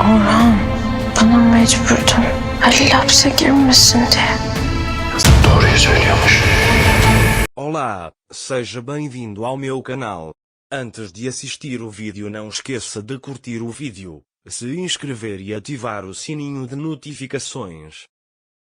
Orhan bana mecburdum. Halil hapse girmesin diye. Doğruyu söylüyormuş. Olá, seja bem-vindo ao meu canal. Antes de assistir o vídeo não esqueça de curtir o vídeo, se inscrever e ativar o sininho de notificações.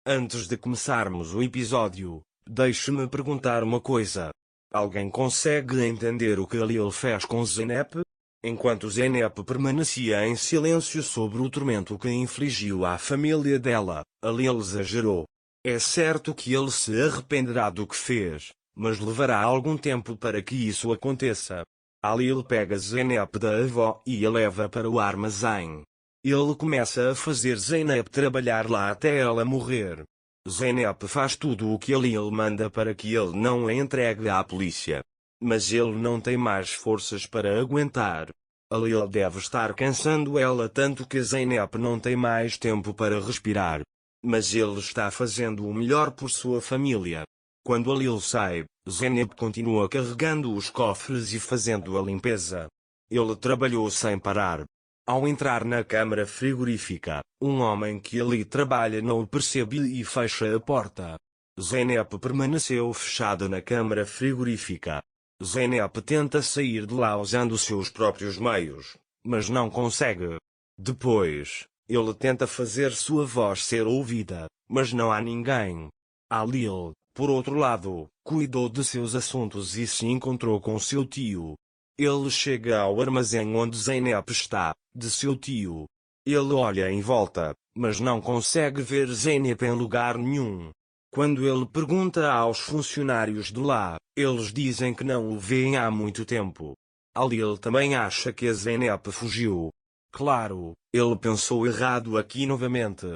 Antes de começarmos o episódio, deixe-me perguntar uma coisa. Alguém consegue entender o que Halil fez com Zeynep? Enquanto Zeynep permanecia em silêncio sobre o tormento que infligiu à família dela, Halil exagerou. É certo que ele se arrependerá do que fez, mas levará algum tempo para que isso aconteça. Halil pega Zeynep da avó e a leva para o armazém. Ele começa a fazer Zeynep trabalhar lá até ela morrer. Zeynep faz tudo o que Halil manda para que ele não a entregue à polícia. Mas ele não tem mais forças para aguentar. Halil deve estar cansando ela tanto que Zeynep não tem mais tempo para respirar. Mas ele está fazendo o melhor por sua família. Quando Halil sai, Zeynep continua carregando os cofres e fazendo a limpeza. Ele trabalhou sem parar. Ao entrar na câmara frigorífica, um homem que ali trabalha não o percebe e fecha a porta. Zeynep permaneceu fechada na câmara frigorífica. Zeynep tenta sair de lá usando seus próprios meios, mas não consegue. Depois, ele tenta fazer sua voz ser ouvida, mas não há ninguém. Halil, por outro lado, cuidou de seus assuntos e se encontrou com seu tio. Ele chega ao armazém onde Zeynep está, de seu tio. Ele olha em volta, mas não consegue ver Zeynep em lugar nenhum. Quando ele pergunta aos funcionários de lá, eles dizem que não o veem há muito tempo. Halil também acha que a Zeynep fugiu. Claro, ele pensou errado aqui novamente.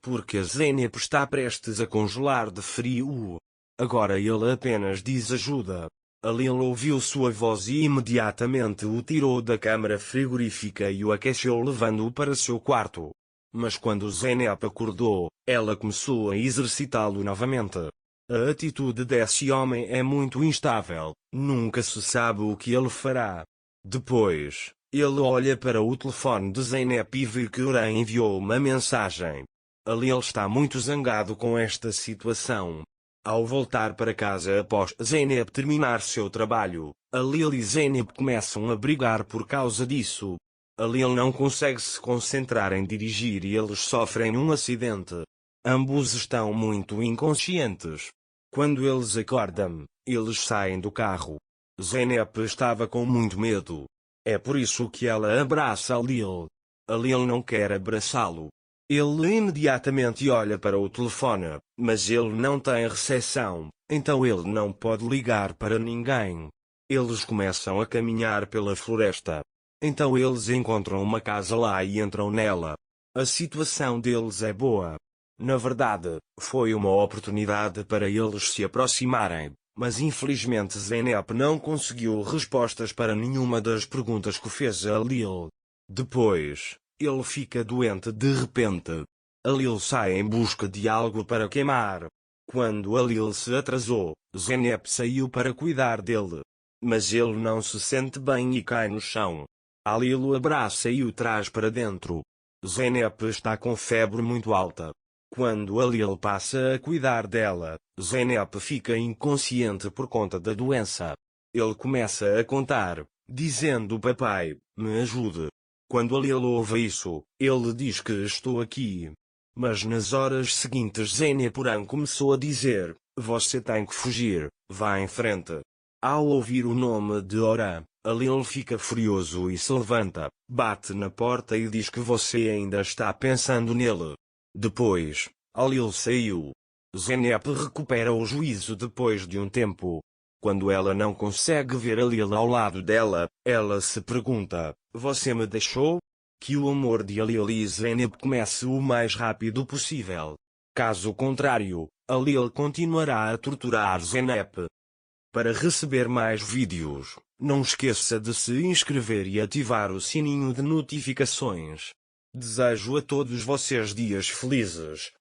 Porque a Zeynep está prestes a congelar de frio. Agora ele apenas diz ajuda. Halil ouviu sua voz e imediatamente o tirou da câmara frigorífica e o aqueceu levando-o para seu quarto. Mas quando Zeynep acordou, ela começou a exercitá-lo novamente. A atitude desse homem é muito instável, nunca se sabe o que ele fará. Depois, ele olha para o telefone de Zeynep e vê que Orhan enviou uma mensagem. Halil está muito zangado com esta situação. Ao voltar para casa após Zeynep terminar seu trabalho, Halil e Zeynep começam a brigar por causa disso. Halil não consegue se concentrar em dirigir e eles sofrem um acidente. Ambos estão muito inconscientes. Quando eles acordam, eles saem do carro. Zeynep estava com muito medo. É por isso que ela abraça Halil. Halil não quer abraçá-lo. Ele imediatamente olha para o telefone, mas ele não tem recepção, então ele não pode ligar para ninguém. Eles começam a caminhar pela floresta. Então eles encontram uma casa lá e entram nela. A situação deles é boa. Na verdade, foi uma oportunidade para eles se aproximarem, mas infelizmente Zeynep não conseguiu respostas para nenhuma das perguntas que fez a Halil. Depois, ele fica doente de repente. Halil sai em busca de algo para queimar. Quando Halil se atrasou, Zeynep saiu para cuidar dele. Mas ele não se sente bem e cai no chão. Halil o abraça e o traz para dentro. Zeynep está com febre muito alta. Quando Halil passa a cuidar dela, Zeynep fica inconsciente por conta da doença. Ele começa a contar, dizendo: papai, me ajude. Quando Halil ouve isso, ele diz que estou aqui. Mas nas horas seguintes Zeynep começou a dizer: você tem que fugir, vá em frente. Ao ouvir o nome de Orhan, Halil fica furioso e se levanta, bate na porta e diz que você ainda está pensando nele. Depois, Halil saiu. Zeynep recupera o juízo depois de um tempo. Quando ela não consegue ver Halil ao lado dela, ela se pergunta: você me deixou? Que o amor de Halil e Zeynep comece o mais rápido possível. Caso contrário, Halil continuará a torturar Zeynep. Para receber mais vídeos, não esqueça de se inscrever e ativar o sininho de notificações. Desejo a todos vocês dias felizes.